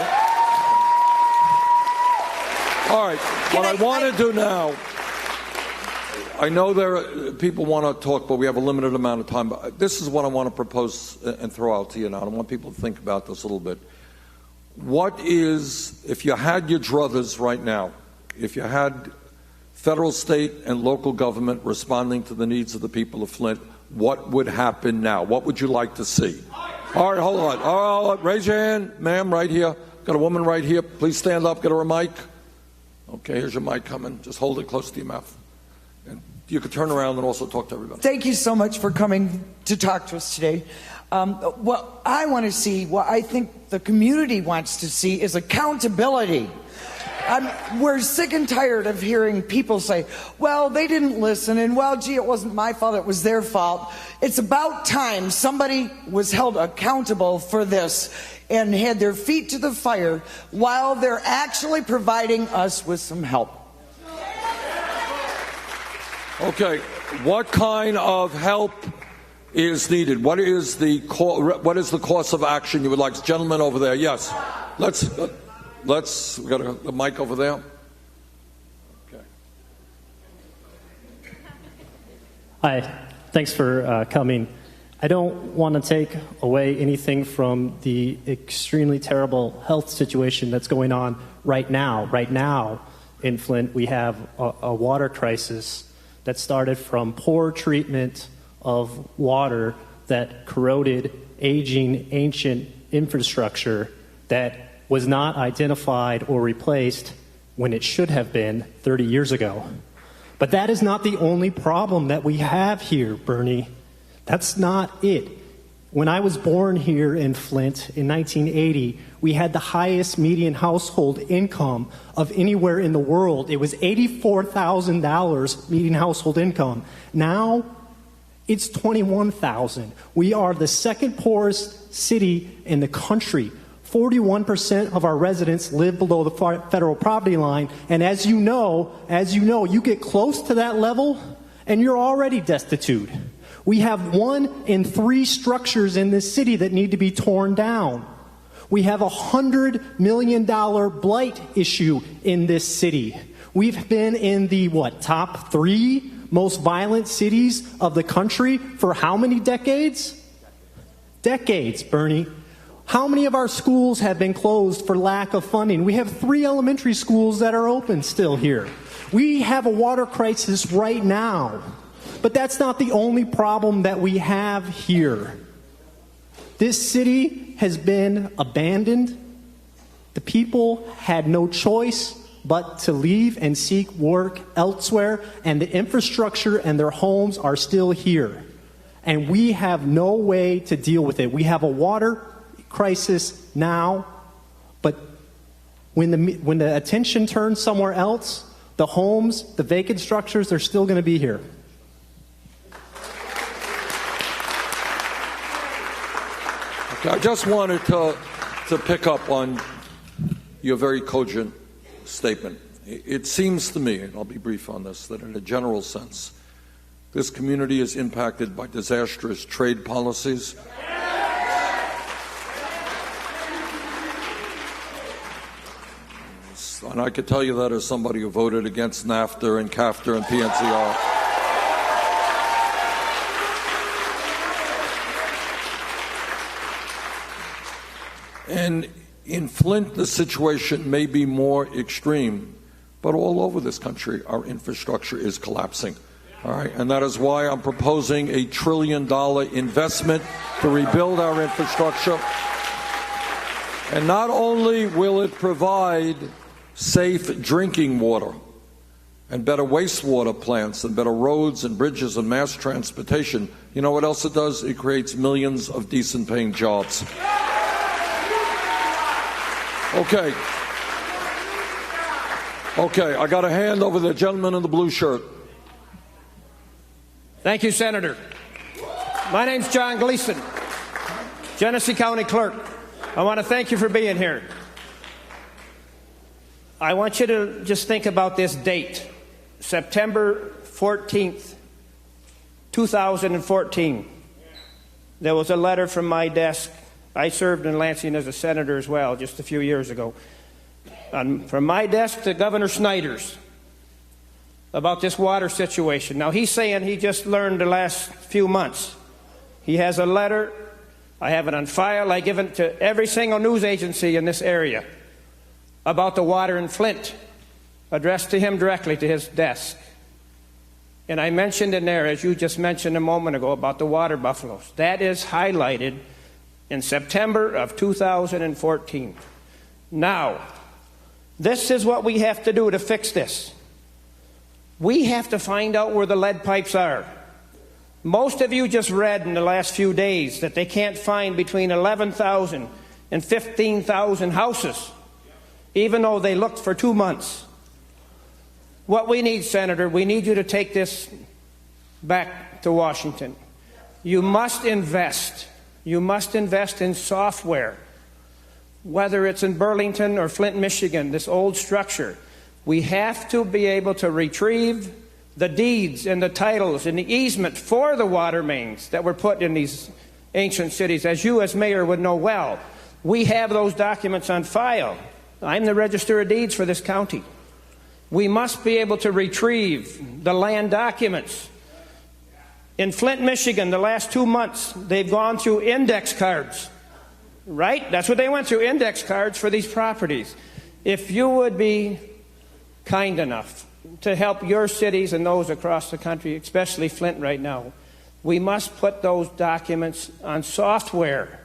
All right. What I want to do now, I know people want to talk, but we have a limited amount of time. But this is what I want to propose and throw out to you now. I want people to think about this a little bit. If you had your druthers right now, if you had federal, state, and local government responding to the needs of the people of Flint, what would happen now? What would you like to see? All right, hold on. All right, raise your hand, ma'am, right here. Got a woman right here. Please stand up. Get her a mic. Okay, here's your mic coming. Just hold it close to your mouth. And you could turn around and also talk to everybody. Thank you so much for coming to talk to us today. What I want to see, what I think the community wants to see, is accountability. We're sick and tired of hearing people say, well, they didn't listen, and well, gee, it wasn't my fault, it was their fault. It's about time somebody was held accountable for this and had their feet to the fire while they're actually providing us with some help. Okay, what kind of help is needed? What is the course of action you would like? Gentleman over there, yes. We got a mic over there. Okay. Hi, thanks for coming. I don't want to take away anything from the extremely terrible health situation that's going on right now. Right now in Flint, we have a water crisis that started from poor treatment of water that corroded aging ancient infrastructure that was not identified or replaced when it should have been 30 years ago. But that is not the only problem that we have here, Bernie. That's not it. When I was born here in Flint in 1980, we had the highest median household income of anywhere in the world. It was $84,000 median household income. Now, it's $21,000. We are the second poorest city in the country. 41% of our residents live below the federal poverty line, and as you know, you get close to that level, and you're already destitute. We have 1 in 3 structures in this city that need to be torn down. We have a $100 million blight issue in this city. We've been in the, top 3 most violent cities of the country for how many decades? Decades, Bernie. How many of our schools have been closed for lack of funding? We have 3 elementary schools that are open still here. We have a water crisis right now. But that's not the only problem that we have here. This city has been abandoned. The people had no choice but to leave and seek work elsewhere, and the infrastructure and their homes are still here. And we have no way to deal with it. We have a water crisis now, but when the attention turns somewhere else, the homes, the vacant structures, they're still going to be here. I just wanted to pick up on your very cogent statement. It seems to me, and I'll be brief on this, that in a general sense, this community is impacted by disastrous trade policies. And I could tell you that as somebody who voted against NAFTA and CAFTA and PNCR. And in Flint, the situation may be more extreme, but all over this country, our infrastructure is collapsing. All right, and that is why I'm proposing a $1 trillion investment to rebuild our infrastructure. And not only will it provide safe drinking water and better wastewater plants and better roads and bridges and mass transportation, you know what else it does? It creates millions of decent paying jobs. Okay, I got a hand over the gentleman in the blue shirt. Thank you, Senator. My name's John Gleason, Genesee County Clerk. I want to thank you for being here. I want you to just think about this date, September 14th, 2014. There was a letter from my desk. I served in Lansing as a senator as well just a few years ago. From my desk to Governor Snyder's about this water situation. Now, he's saying he just learned the last few months. He has a letter. I have it on file. I give it to every single news agency in this area about the water in Flint, addressed to him directly to his desk. And I mentioned in there, as you just mentioned a moment ago, about the water buffaloes. That is highlighted in September of 2014. Now, this is what we have to do to fix this. We have to find out where the lead pipes are. Most of you just read in the last few days that they can't find between 11,000 and 15,000 houses even though they looked for 2 months. What we need, Senator, we need you to take this back to Washington. You must invest. You must invest in software. Whether it's in Burlington or Flint, Michigan, this old structure, we have to be able to retrieve the deeds and the titles and the easement for the water mains that were put in these ancient cities. As you as mayor would know well, we have those documents on file. I'm the Register of Deeds for this county. We must be able to retrieve the land documents. In Flint, Michigan, the last 2 months, they've gone through index cards. Right? That's what they went through, index cards for these properties. If you would be kind enough to help your cities and those across the country, especially Flint right now, we must put those documents on software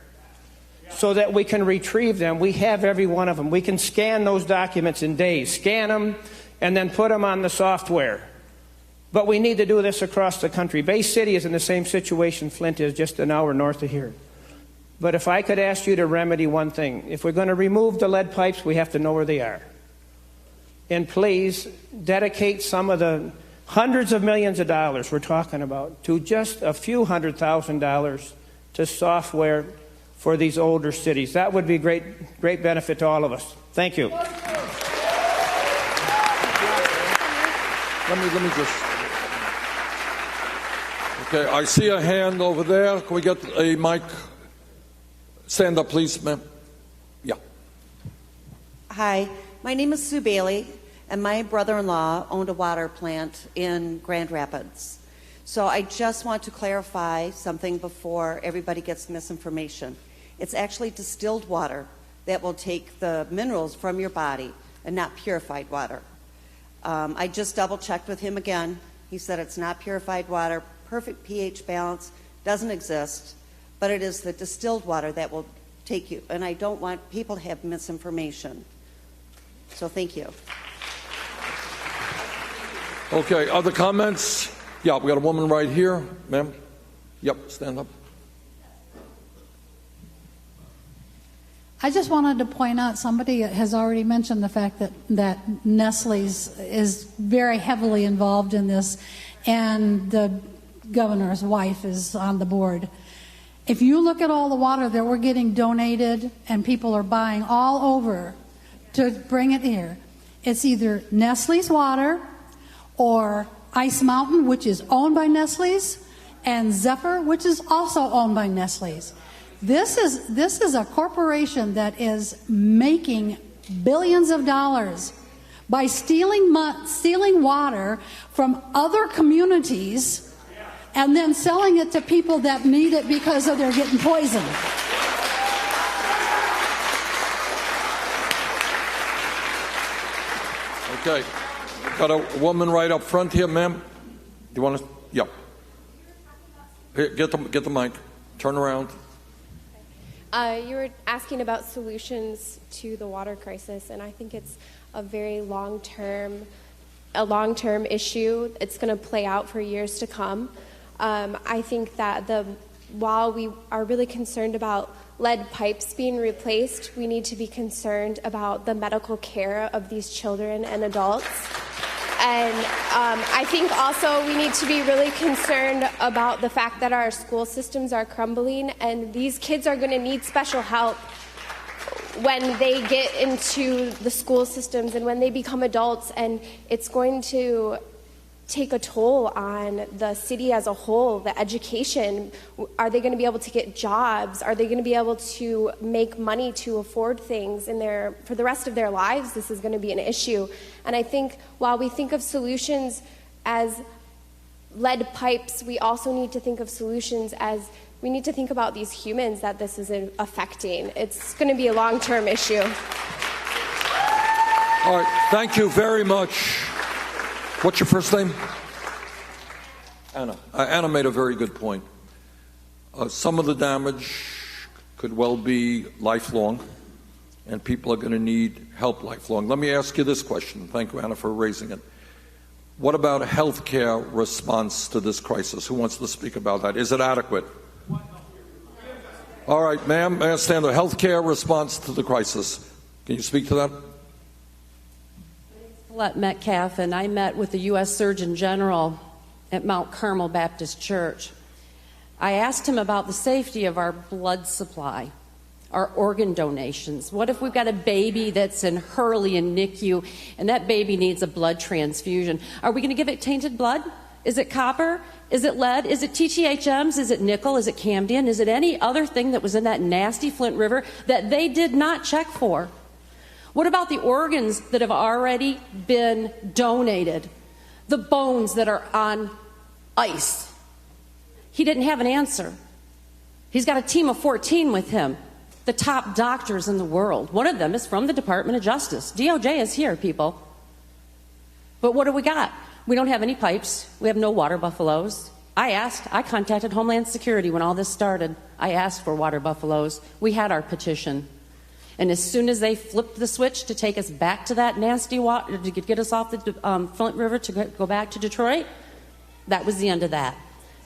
so that we can retrieve them. We have every one of them. We can scan those documents in days, scan them, and then put them on the software. But we need to do this across the country. Bay City is in the same situation Flint is, just an hour north of here. But if I could ask you to remedy one thing, if we're going to remove the lead pipes, we have to know where they are. And please dedicate some of the hundreds of millions of dollars we're talking about to just a few $100,000 to software for these older cities. That would be great benefit to all of us. Thank you. Let me just. Okay, I see a hand over there. Can we get a mic? Stand up, please, ma'am. Yeah. Hi, my name is Sue Bailey, and my brother-in-law owned a water plant in Grand Rapids. So I just want to clarify something before everybody gets misinformation. It's actually distilled water that will take the minerals from your body and not purified water. I just double-checked with him again. He said it's not purified water. Perfect pH balance doesn't exist. But it is the distilled water that will take you. And I don't want people to have misinformation. So thank you. Okay, other comments? Yeah, we got a woman right here, ma'am. Yep, stand up. I just wanted to point out, somebody has already mentioned the fact that Nestle's is very heavily involved in this, and the governor's wife is on the board. If you look at all the water that we're getting donated and people are buying all over to bring it here, it's either Nestle's water or Ice Mountain, which is owned by Nestle's, and Zephyr, which is also owned by Nestle's. This is a corporation that is making billions of dollars by stealing water from other communities and then selling it to people that need it because they're getting poisoned. Okay. Got a woman right up front here, ma'am. Do you want to? Yeah. Here, get the mic. Turn around. You were asking about solutions to the water crisis, and I think it's a very long-term issue. It's going to play out for years to come. I think that while we are really concerned about lead pipes being replaced, we need to be concerned about the medical care of these children and adults. And I think also we need to be really concerned about the fact that our school systems are crumbling, and these kids are going to need special help when they get into the school systems and when they become adults, and it's going to take a toll on the city as a whole. The education, are they going to be able to get jobs? Are they going to be able to make money to afford things for the rest of their lives? This is going to be an issue. And I think while we think of solutions as lead pipes, we also need to think of solutions as we need to think about these humans that this is affecting. It's going to be a long-term issue. All right, thank you very much. What's your first name? Anna. Anna made a very good point. Some of the damage could well be lifelong, and people are going to need help lifelong. Let me ask you this question. Thank you, Anna, for raising it. What about a health care response to this crisis? Who wants to speak about that? Is it adequate? All right, ma'am, may I stand? A health care response to the crisis. Can you speak to that? Colette Metcalf, and I met with the U.S. Surgeon General at Mount Carmel Baptist Church. I asked him about the safety of our blood supply, our organ donations. What if we've got a baby that's in Hurley and NICU, and that baby needs a blood transfusion? Are we going to give it tainted blood? Is it copper? Is it lead? Is it TTHMs? Is it nickel? Is it cambium? Is it any other thing that was in that nasty Flint River that they did not check for? What about the organs that have already been donated? The bones that are on ice? He didn't have an answer. He's got a team of 14 with him, the top doctors in the world. One of them is from the Department of Justice. DOJ is here, people. But what do we got? We don't have any pipes. We have no water buffaloes. I contacted Homeland Security when all this started. I asked for water buffaloes. We had our petition. And as soon as they flipped the switch to take us back to that nasty water, to get us off the Flint River to go back to Detroit, that was the end of that.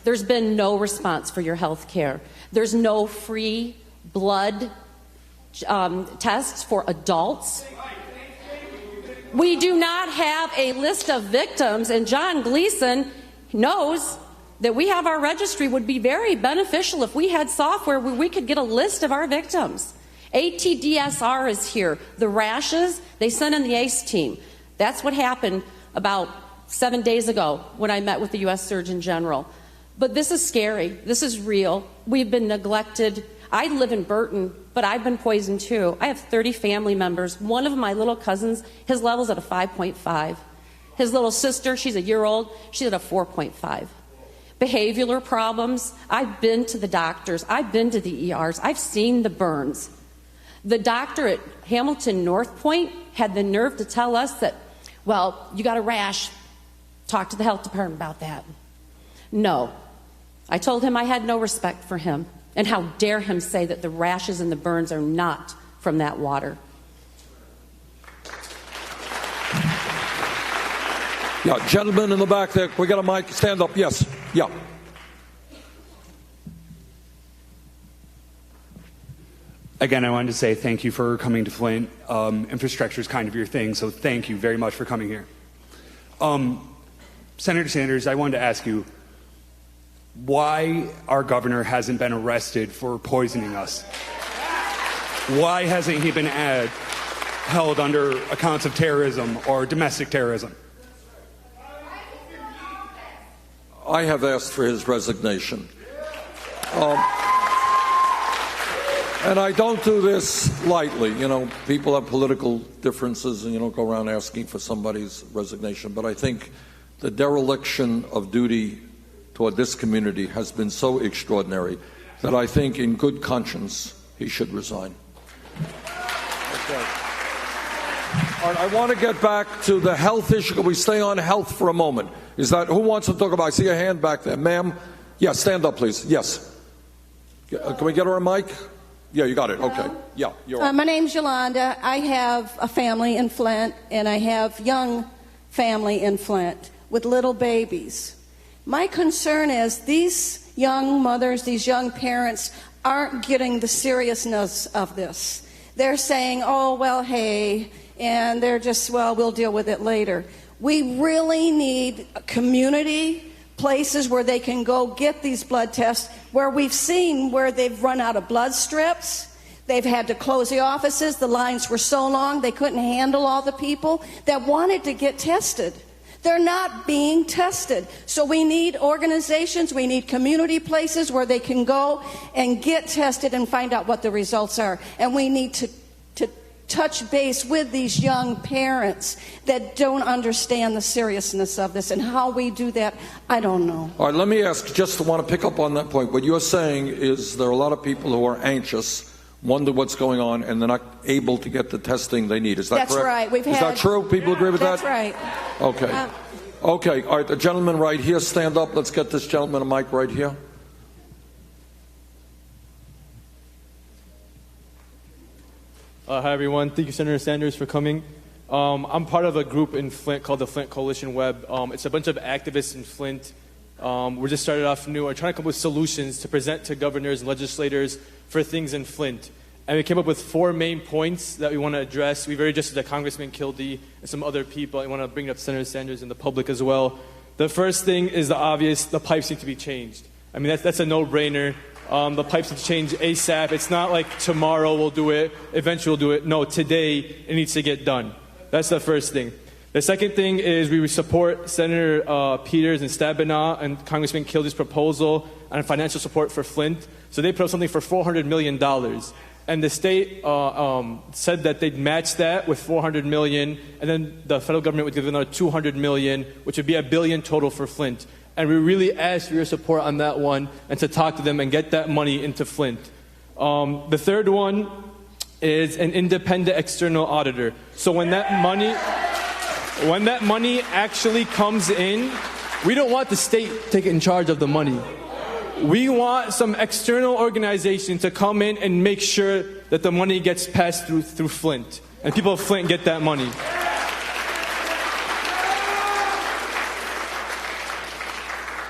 There's been no response for your health care. There's no free blood tests for adults. We do not have a list of victims, and John Gleason knows that we have our registry. Would be very beneficial if we had software where we could get a list of our victims. ATDSR is here. The rashes, they sent in the ACE team. That's what happened about 7 days ago when I met with the U.S. Surgeon General. But this is scary. This is real. We've been neglected. I live in Burton, but I've been poisoned too. I have 30 family members. One of my little cousins, his level's at a 5.5. His little sister, she's a year old, she's at a 4.5. Behavioral problems. I've been to the doctors. I've been to the ERs. I've seen the burns. The doctor at Hamilton North Point had the nerve to tell us that, well, you got a rash. Talk to the health department about that. No. I told him I had no respect for him. And how dare him say that the rashes and the burns are not from that water. Yeah, gentleman in the back there. We got a mic. Stand up. Yes. Yeah. Again, I wanted to say thank you for coming to Flint. Infrastructure is kind of your thing, so thank you very much for coming here. Senator Sanders, I wanted to ask you why our governor hasn't been arrested for poisoning us. Why hasn't he been held under accounts of terrorism or domestic terrorism? I have asked for his resignation. And I don't do this lightly. You know, people have political differences and you don't go around asking for somebody's resignation. But I think the dereliction of duty toward this community has been so extraordinary that I think in good conscience he should resign. Okay. All right, I want to get back to the health issue. Can we stay on health for a moment? Is that, who wants to talk about? I see a hand back there. Ma'am? Yeah, stand up, please. Yes. Can we get her a mic? Yeah, you got it. Okay. Yeah, you're on. My name's Yolanda. I have a family in Flint, and I have young family in Flint with little babies. My concern is these young mothers, these young parents aren't getting the seriousness of this. They're saying, oh, well, hey, and they're just, well, we'll deal with it later. We really need community places where they can go get these blood tests, where we've seen where they've run out of blood strips. They've had to close the offices. The lines were so long they couldn't handle all the people that wanted to get tested. They're not being tested. So we need organizations, we need community places where they can go and get tested and find out what the results are. And we need to touch base with these young parents that don't understand the seriousness of this. And how we do that, I don't know. All right, let me ask, just want to pick up on that point. What you're saying is there are a lot of people who are anxious, wonder what's going on, and they're not able to get the testing they need. Is that That's correct? Right. Is that true? People agree with That's that? right. Okay. Okay. All right. The gentleman right here, stand up. Let's get this gentleman a mic right here. Hi, everyone. Thank you, Senator Sanders, for coming. I'm part of a group in Flint called the Flint Coalition Web. It's a bunch of activists in Flint. We're just started off new. We're trying to come up with solutions to present to governors and legislators for things in Flint. And we came up with 4 main points that we want to address. We've already addressed the Congressman Kildee and some other people. I want to bring up Senator Sanders and the public as well. The first thing is the obvious: the pipes need to be changed. I mean, that's a no-brainer. The pipes need to change ASAP. It's not like tomorrow we'll do it, eventually we'll do it. No, today it needs to get done. That's the first thing. The second thing is we support Senator Peters and Stabenow and Congressman Kildee's proposal on financial support for Flint. So they put up something for $400 million. And the state said that they'd match that with $400 million, and then the federal government would give another $200 million, which would be $1 billion total for Flint. And we really ask for your support on that one and to talk to them and get that money into Flint. The third one is an independent external auditor. So when that money actually comes in, we don't want the state taking charge of the money. We want some external organization to come in and make sure that the money gets passed through Flint, and people of Flint get that money.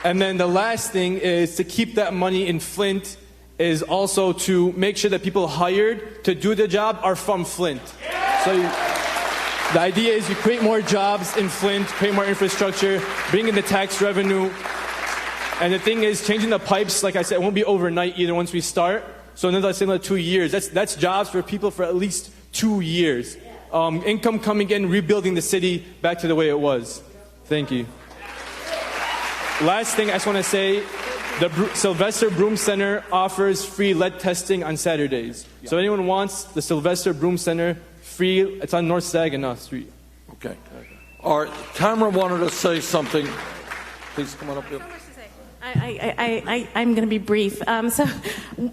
And then the last thing is to keep that money in Flint is also to make sure that people hired to do the job are from Flint. So the idea is you create more jobs in Flint, create more infrastructure, bring in the tax revenue. And the thing is, changing the pipes, like I said, it won't be overnight either once we start. So another 2 years. That's jobs for people for at least 2 years. Income coming in, rebuilding the city back to the way it was. Thank you. Last thing I just want to say, the Sylvester Broom Center offers free lead testing on Saturdays. So if anyone wants the Sylvester Broom Center, free, it's on North Saginaw Street. Okay. All right, Tamara wanted to say something. Please come on up here. I'm going to be brief. So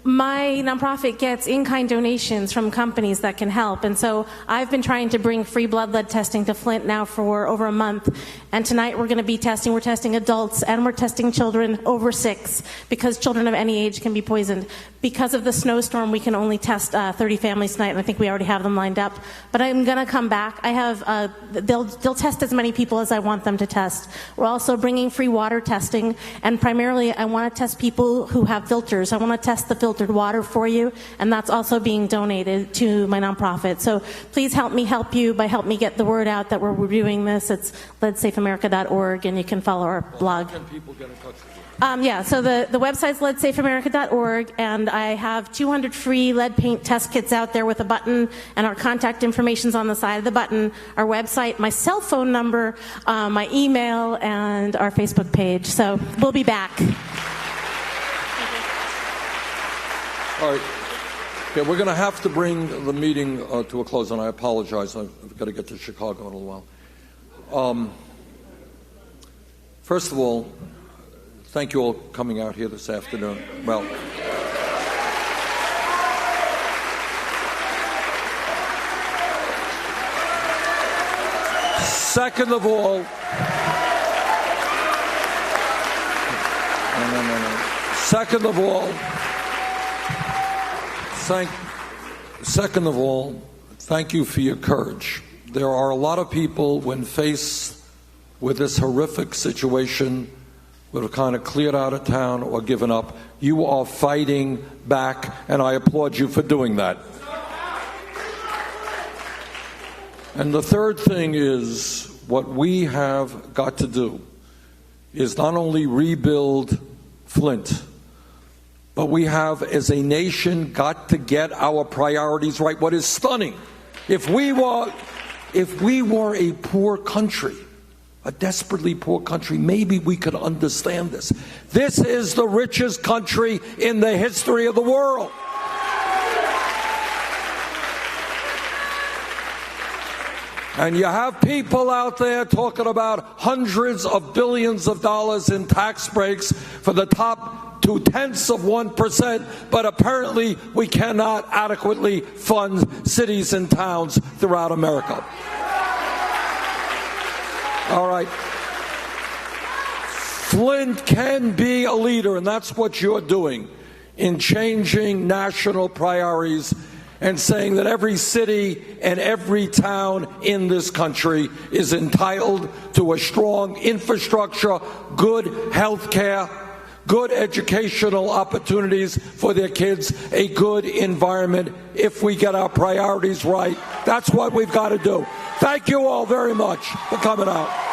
my nonprofit gets in-kind donations from companies that can help. And so I've been trying to bring free blood lead testing to Flint now for over a month. And tonight we're going to be testing. We're testing adults and we're testing children over 6 because children of any age can be poisoned. Because of the snowstorm, we can only test 30 families tonight, and I think we already have them lined up. But I'm going to come back. I have they'll test as many people as I want them to test. We're also bringing free water testing, and primarily I want to test people who have filters. I want to test the filtered water for you, and that's also being donated to my nonprofit. So please help me help you by help me get the word out that we're doing this. It's leadsafeamerica.org, and you can follow our blog. How can people get in touch with you? So the website's leadsafeamerica.org, and I have 200 free lead paint test kits out there with a button, and our contact information's on the side of the button, our website, my cell phone number, my email, and our Facebook page. So we'll be back. All right. Okay, we're going to have to bring the meeting to a close, and I apologize. I've got to get to Chicago in a little while. First of all, thank you all for coming out here this afternoon. Well, second of all, thank you for your courage. There are a lot of people, when faced with this horrific situation, would have kind of cleared out of town or given up. You are fighting back, and I applaud you for doing that. And the third thing is, what we have got to do is not only rebuild Flint, but we have, as a nation, got to get our priorities right. What is stunning, if we were a poor country, a desperately poor country, maybe we could understand this. This is the richest country in the history of the world. And you have people out there talking about hundreds of billions of dollars in tax breaks for the top 0.2%, but apparently we cannot adequately fund cities and towns throughout America. All right. Flint can be a leader, and that's what you're doing in changing national priorities and saying that every city and every town in this country is entitled to a strong infrastructure, good health care, good educational opportunities for their kids, a good environment. If we get our priorities right, that's what we've got to do. Thank you all very much for coming out.